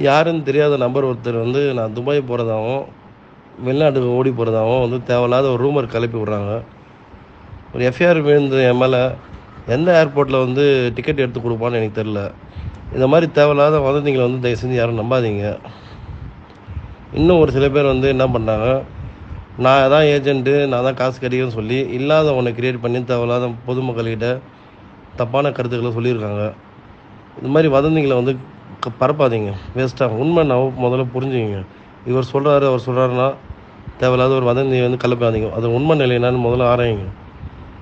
யாருன்னு தெரியாத நபர் ஒருத்தர் வந்து நான் துபாய் போகிறதாகவும் வெளிநாட்டுக்கு ஓடி போகிறதாகவும் வந்து தேவையில்லாத ஒரு ரூமர் கிளப்பி விட்றாங்க. ஒரு எஃப்ஐஆர் விழுந்து என் மேலே எந்த ஏர்போர்ட்டில் வந்து டிக்கெட் எடுத்து கொடுப்பான்னு எனக்கு தெரில. இந்த மாதிரி தேவையில்லாத வதந்திங்களை வந்து தயவு செஞ்சு யாரும் நம்பாதீங்க. இன்னும் ஒரு சில பேர் வந்து என்ன பண்ணாங்க, நான் தான் ஏஜென்ட்டு, நான் தான் காசு கிடைக்குன்னு சொல்லி இல்லாத ஒன்றை க்ரியேட் பண்ணி தேவையில்லாத பொதுமக்கள்கிட்ட தப்பான கருத்துக்களை சொல்லியிருக்காங்க. இந்த மாதிரி வதந்திங்களை வந்து பரப்பாதீங்க, வேஸ்ட்டாக. உண்மை நான் முதல்ல புரிஞ்சுக்கிங்க. இவர் சொல்கிறாரு அவர் சொல்கிறாருன்னா தேவையில்லாத ஒரு வதந்தியை வந்து கலப்பாதீங்க. அது உண்மை நிலை என்னன்னு முதல்ல ஆராயுங்க.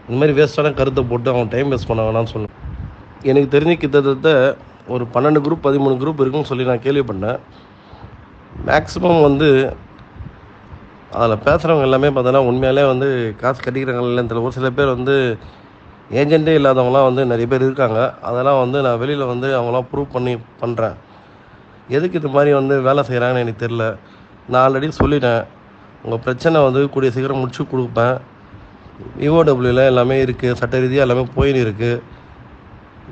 இந்த மாதிரி வேஸ்ட்டான கருத்தை போட்டு அவங்க டைம் வேஸ்ட் பண்ண வேணாம்னு சொன்னேன். எனக்கு தெரிஞ்சு கிட்டத்தட்ட ஒரு 12 குரூப் 13 குரூப் இருக்குன்னு சொல்லி நான் கேள்விப்பட்டேன். மேக்ஸிமம் வந்து அதில் பேசுகிறவங்க எல்லாமே பார்த்தோன்னா உண்மையாலே வந்து காசு கட்டிக்கிறாங்க இல்லைன்னு தெரியல. ஒரு சில பேர் வந்து ஏஜென்ட்டே இல்லாதவங்களாம் வந்து நிறைய பேர் இருக்காங்க. அதெல்லாம் வந்து நான் வெளியில் வந்து அவங்களாம் ப்ரூவ் பண்ணி பண்ணுறேன். எதுக்கு இது மாதிரி வந்து வேலை செய்கிறாங்கன்னு எனக்கு தெரில. நான் ஆல்ரெடி சொல்லிட்டேன், உங்கள் பிரச்சனை வந்து கூடிய சீக்கிரம் முடிச்சு கொடுப்பேன். இஓடபிள்யூவில் எல்லாமே இருக்குது, சட்ட ரீதியாக எல்லாமே போயின்னு இருக்குது.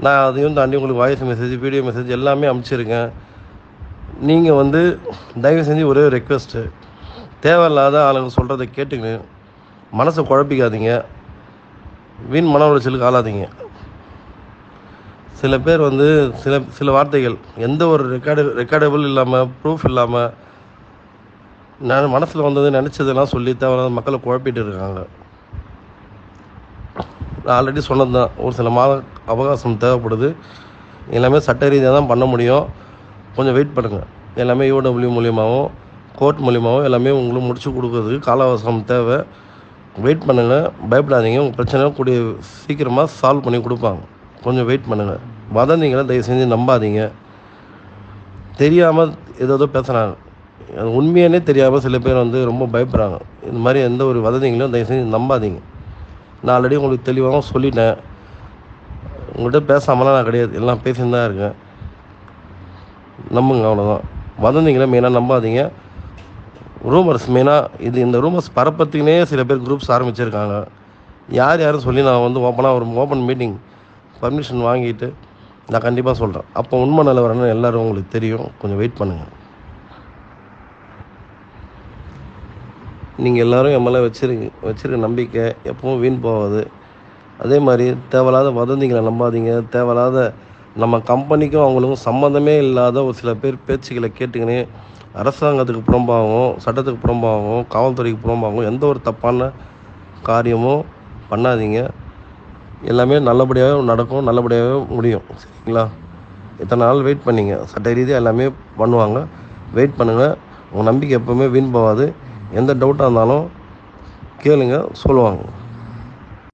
நான் அதையும் தாண்டி உங்களுக்கு வாய்ஸ் மெசேஜ் வீடியோ மெசேஜ் எல்லாமே அனுப்பிச்சிருக்கேன். நீங்கள் வந்து தயவு செஞ்சு ஒரே ஒரு ரெக்வெஸ்ட்டு, தேவையில்லாத ஆளுங்க சொல்கிறத கேட்டுங்க, மனசை குழப்பிக்காதீங்க, வீண் மன உளைச்சலுக்கு ஆளாதீங்க. சில பேர் வந்து சில வார்த்தைகள் எந்த ஒரு ரெக்கார்டபிள் இல்லாமல் ப்ரூஃப் இல்லாமல் நான் மனசில் வந்தது நினச்சதெல்லாம் சொல்லி தேவையில்லாத மக்களை குழப்பிட்டு இருக்காங்க. நான் ஆல்ரெடி சொன்னது தான், ஒரு சில மாத அவகாசம் தேவைப்படுது. எல்லாமே சட்ட ரீதியாக தான் பண்ண முடியும். கொஞ்சம் வெயிட் பண்ணுங்கள். எல்லாமே யூடபிள்யூ மூலியமாகவும் கோர்ட் மூலியமாகவும் எல்லாமே உங்களுக்கு முடிச்சு கொடுக்கறதுக்கு கால அவகாசம் தேவை. வெயிட் பண்ணுங்கள், பயப்படாதீங்க. உங்கள் பிரச்சனை கூடிய சீக்கிரமாக சால்வ் பண்ணி கொடுப்பாங்க. கொஞ்சம் வெயிட் பண்ணுங்கள். வதந்திங்களை தயவு செஞ்சு நம்பாதீங்க. தெரியாமல் ஏதோ பேசுகிறாங்க, அது உண்மையானே தெரியாமல் சில பேர் வந்து ரொம்ப பயப்படுறாங்க. இந்த மாதிரி எந்த ஒரு வதந்திங்களையும் தயவு செஞ்சு நம்பாதீங்க. நான் ஆல்ரெடி உங்களுக்கு தெளிவாக சொல்லிட்டேன். உங்கள்கிட்ட பேசாமலாம் நான் கிடையாது, எல்லாம் பேசின்னு தான் இருக்கேன். நம்புங்க, அவ்வளோதான். வதந்திங்களை மெயினாக நம்பாதீங்க. ரூமர்ஸ் மெயினாக இந்த ரூமர்ஸ் பரப்பத்துக்குனே சில பேர் குரூப்ஸ் ஆரம்பிச்சிருக்காங்க. யாரும் சொல்லி நான் வந்து ஒரு ஓப்பன் மீட்டிங் பர்மிஷன் வாங்கிட்டு நான் கண்டிப்பாக சொல்கிறேன். அப்போ உண்மை நிலவரம்னு எல்லோரும் உங்களுக்கு தெரியும். கொஞ்சம் வெயிட் பண்ணுங்கள். நீங்கள் எல்லோரும் என் மேலே வச்சிருக்க நம்பிக்கை எப்பவும் வீண் போகாது. அதே மாதிரி தேவையில்லாத வதந்திகளை நம்பாதீங்க. தேவையில்லாத நம்ம கம்பெனிக்கும் அவங்களுக்கும் சம்மந்தமே இல்லாத ஒரு சில பேர் பேச்சுக்களை கேட்டுக்கினே அரசாங்கத்துக்கு புறம்பாகவும் சட்டத்துக்கு புறம்பாகவும் காவல்துறைக்கு புறம்பாகவும் எந்த ஒரு தப்பான காரியமும் பண்ணாதீங்க. எல்லாமே நல்லபடியாகவே நடக்கும், நல்லபடியாகவே முடியும். சரிங்களா? இத்தனை நாள் வெயிட் பண்ணிங்க, சட்ட ரீதியாக எல்லாமே பண்ணுவாங்க. வெயிட் பண்ணுங்கள். உங்கள் நம்பிக்கை எப்போவுமே வீண் போகாது. எந்த டவுட்டாக இருந்தாலும் கேளுங்க, சொல்லுவாங்க.